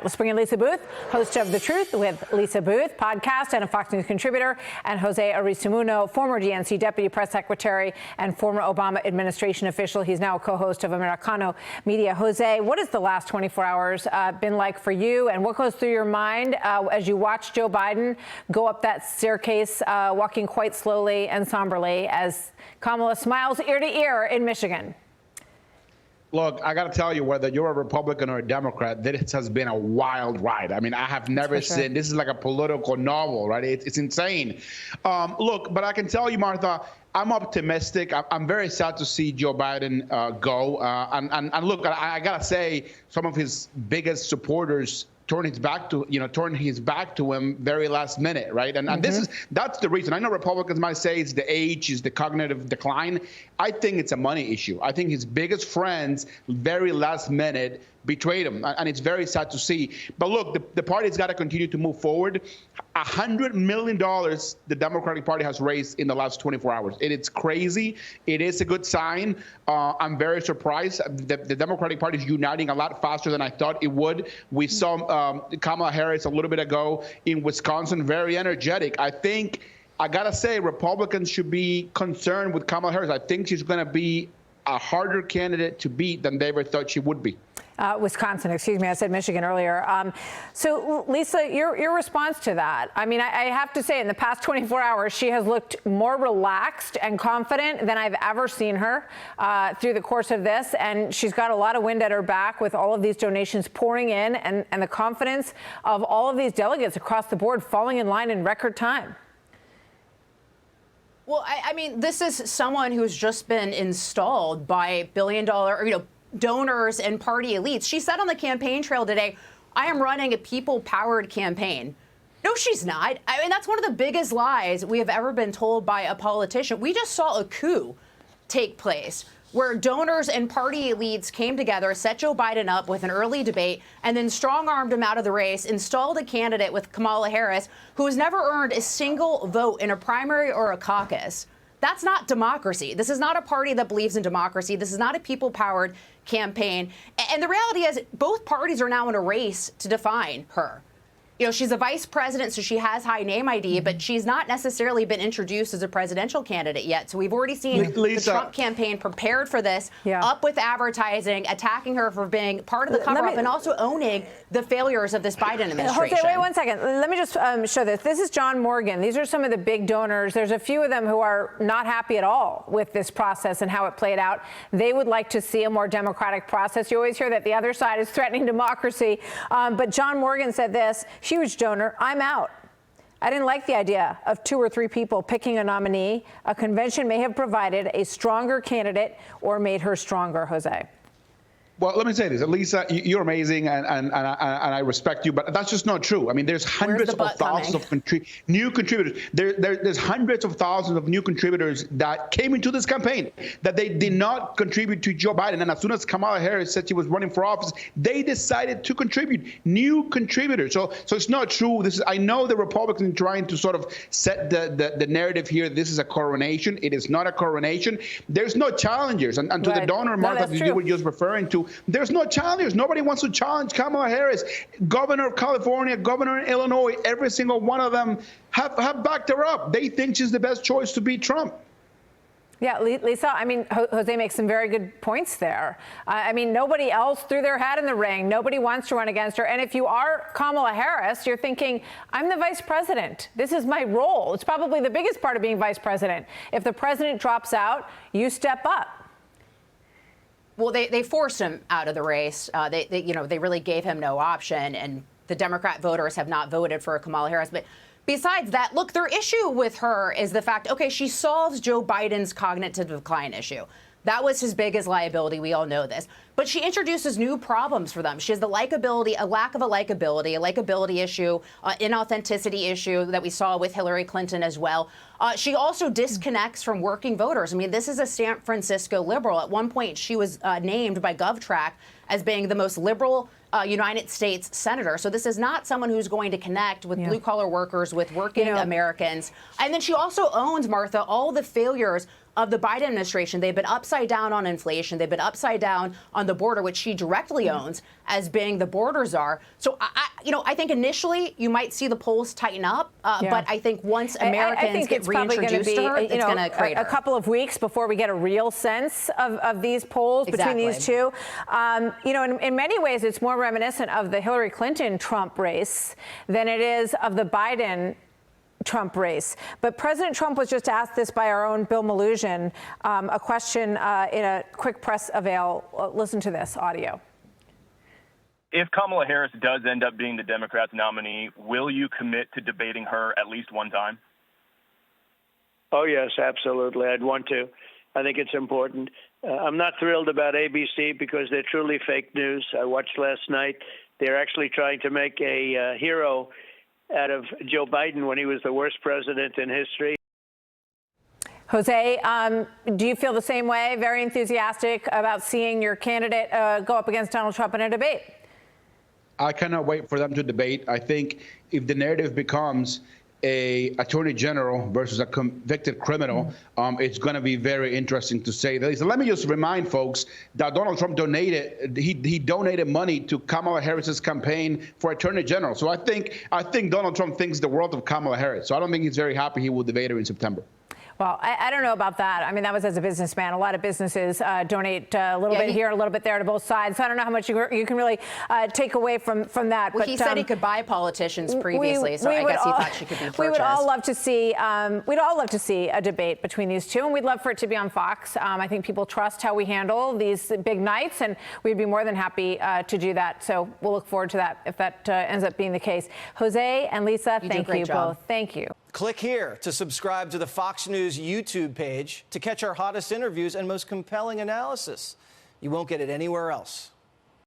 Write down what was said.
Let's bring in Lisa Boothe, host of The Truth with Lisa Boothe podcast and a Fox News contributor, and Jose Aristimuno, former DNC deputy press secretary and former Obama administration official. He's now a co-host of Americano Media. Jose, what has the last 24 hours been like for you, and what goes through your mind as you watch Joe Biden go up that staircase, walking quite slowly and somberly as Kamala smiles ear to ear in Michigan? Look, I got to tell you, whether you're a Republican or a Democrat, this has been a wild ride. I mean, I have never seen, this is like a political novel, right? It's insane. Look, but I can tell you, Martha, I'm optimistic. I'm very sad to see Joe Biden go. And look, I got to say, some of his biggest supporters turn his back to him very last minute, right? And that's the reason. I know Republicans might say it's the age, it's the cognitive decline. I think it's a money issue. I think his biggest friends, very last minute, betrayed him, and it's very sad to see. But look, the party's got to continue to move forward. $100 million the Democratic Party has raised in the last 24 hours. It's crazy. It is a good sign. I'm very surprised. The Democratic Party is uniting a lot faster than I thought it would. We saw Kamala Harris a little bit ago in Wisconsin, very energetic. I got to say, Republicans should be concerned with Kamala Harris. I think she's going to be a harder candidate to beat than they ever thought she would be. Wisconsin, excuse me, I said Michigan earlier. So, Lisa, your response to that, I mean, I have to say, in the past 24 hours, she has looked more relaxed and confident than I've ever seen her through the course of this. And she's got a lot of wind at her back with all of these donations pouring in and the confidence of all of these delegates across the board falling in line in record time. Well, I mean, this is someone who's just been installed by billion-dollar, donors and party elites. She said on the campaign trail today, I am running a people-powered campaign. No, she's not. I mean, that's one of the biggest lies we have ever been told by a politician. We just saw a coup take place where donors and party elites came together, set Joe Biden up with an early debate, and then strong-armed him out of the race, installed a candidate with Kamala Harris, who has never earned a single vote in a primary or a caucus. That's not democracy. This is not a party that believes in democracy. This is not a people-powered campaign. And the reality is both parties are now in a race to define her. She's a vice president, so she has high name ID, but she's not necessarily been introduced as a presidential candidate yet. So we've already seen the Trump campaign prepared for this, up with advertising, attacking her for being part of the cover-up, and also owning the failures of this Biden administration. Jose, wait 1 second. Let me just show this. This is John Morgan. These are some of the big donors. There's a few of them who are not happy at all with this process and how it played out. They would like to see a more democratic process. You always hear that the other side is threatening democracy. But John Morgan said this. Huge donor, I'm out. I didn't like the idea of 2 or 3 people picking a nominee. A convention may have provided a stronger candidate or made her stronger, Jose. Well, let me say this, Lisa, you're amazing, and I respect you, but that's just not true. I mean, there's hundreds of thousands of new contributors. There's hundreds of thousands of new contributors that came into this campaign that they did not contribute to Joe Biden. And as soon as Kamala Harris said she was running for office, they decided to contribute, new contributors. So it's not true. I know the Republicans are trying to sort of set the narrative here. This is a coronation. It is not a coronation. There's no challengers. And to the donor, Martha, that you were just referring to, there's no challengers. Nobody wants to challenge Kamala Harris. Governor of California, governor in Illinois, every single one of them have backed her up. They think she's the best choice to beat Trump. Yeah, Lisa, I mean, Jose makes some very good points there. I mean, nobody else threw their hat in the ring. Nobody wants to run against her. And if you are Kamala Harris, you're thinking, I'm the vice president. This is my role. It's probably the biggest part of being vice president. If the president drops out, you step up. Well, they forced him out of the race. They really gave him no option, and the Democrat voters have not voted for Kamala Harris. But besides that, look, their issue with her is the fact, OK, she solves Joe Biden's cognitive decline issue. That was his biggest liability. We all know this. But she introduces new problems for them. She has the likability, a lack of a likability issue, inauthenticity issue that we saw with Hillary Clinton as well. She also disconnects from working voters. I mean, this is a San Francisco liberal. At one point, she was named by GovTrack as being the most liberal United States senator. So this is not someone who's going to connect with blue-collar workers, with working Americans. And then she also owns, Martha, all the failures of the Biden administration. They've been upside down on inflation. They've been upside down on the border, which she directly owns as being the border czar. So, I think initially you might see the polls tighten up, but I think once Americans get reintroduced to her, it's going to create a couple of weeks before we get a real sense of these polls between these two. In many ways, it's more reminiscent of the Hillary Clinton-Trump race than it is of the Biden-Trump race. But President Trump was just asked this by our own Bill Maloogian, a question in a quick press avail. Listen to this audio. If Kamala Harris does end up being the Democrats' nominee, will you commit to debating her at least one time? Oh, yes, absolutely. I'd want to. I think it's important. I'm not thrilled about ABC because they're truly fake news. I watched last night. They're actually trying to make a hero out of Joe Biden when he was the worst president in history. Jose, do you feel the same way? Very enthusiastic about seeing your candidate go up against Donald Trump in a debate? I cannot wait for them to debate. I think if the narrative becomes a attorney general versus a convicted criminal, it's going to be very interesting to say the least. Let me just remind folks that Donald Trump donated. He donated money to Kamala Harris's campaign for attorney general. So I think Donald Trump thinks the world of Kamala Harris. So I don't think he's very happy he will debate her in September. Well, I don't know about that. I mean, that was as a businessman. A lot of businesses donate a little bit here, a little bit there to both sides. So I don't know how much you can really take away from that. Well, but he said he could buy politicians previously, so I guess he thought she could be purchased. We would all love to see. We'd all love to see a debate between these two, and we'd love for it to be on Fox. I think people trust how we handle these big nights, and we'd be more than happy to do that. So we'll look forward to that if that ends up being the case. Jose and Lisa, thank you both. Thank you. Click here to subscribe to the Fox News YouTube page to catch our hottest interviews and most compelling analysis. You won't get it anywhere else.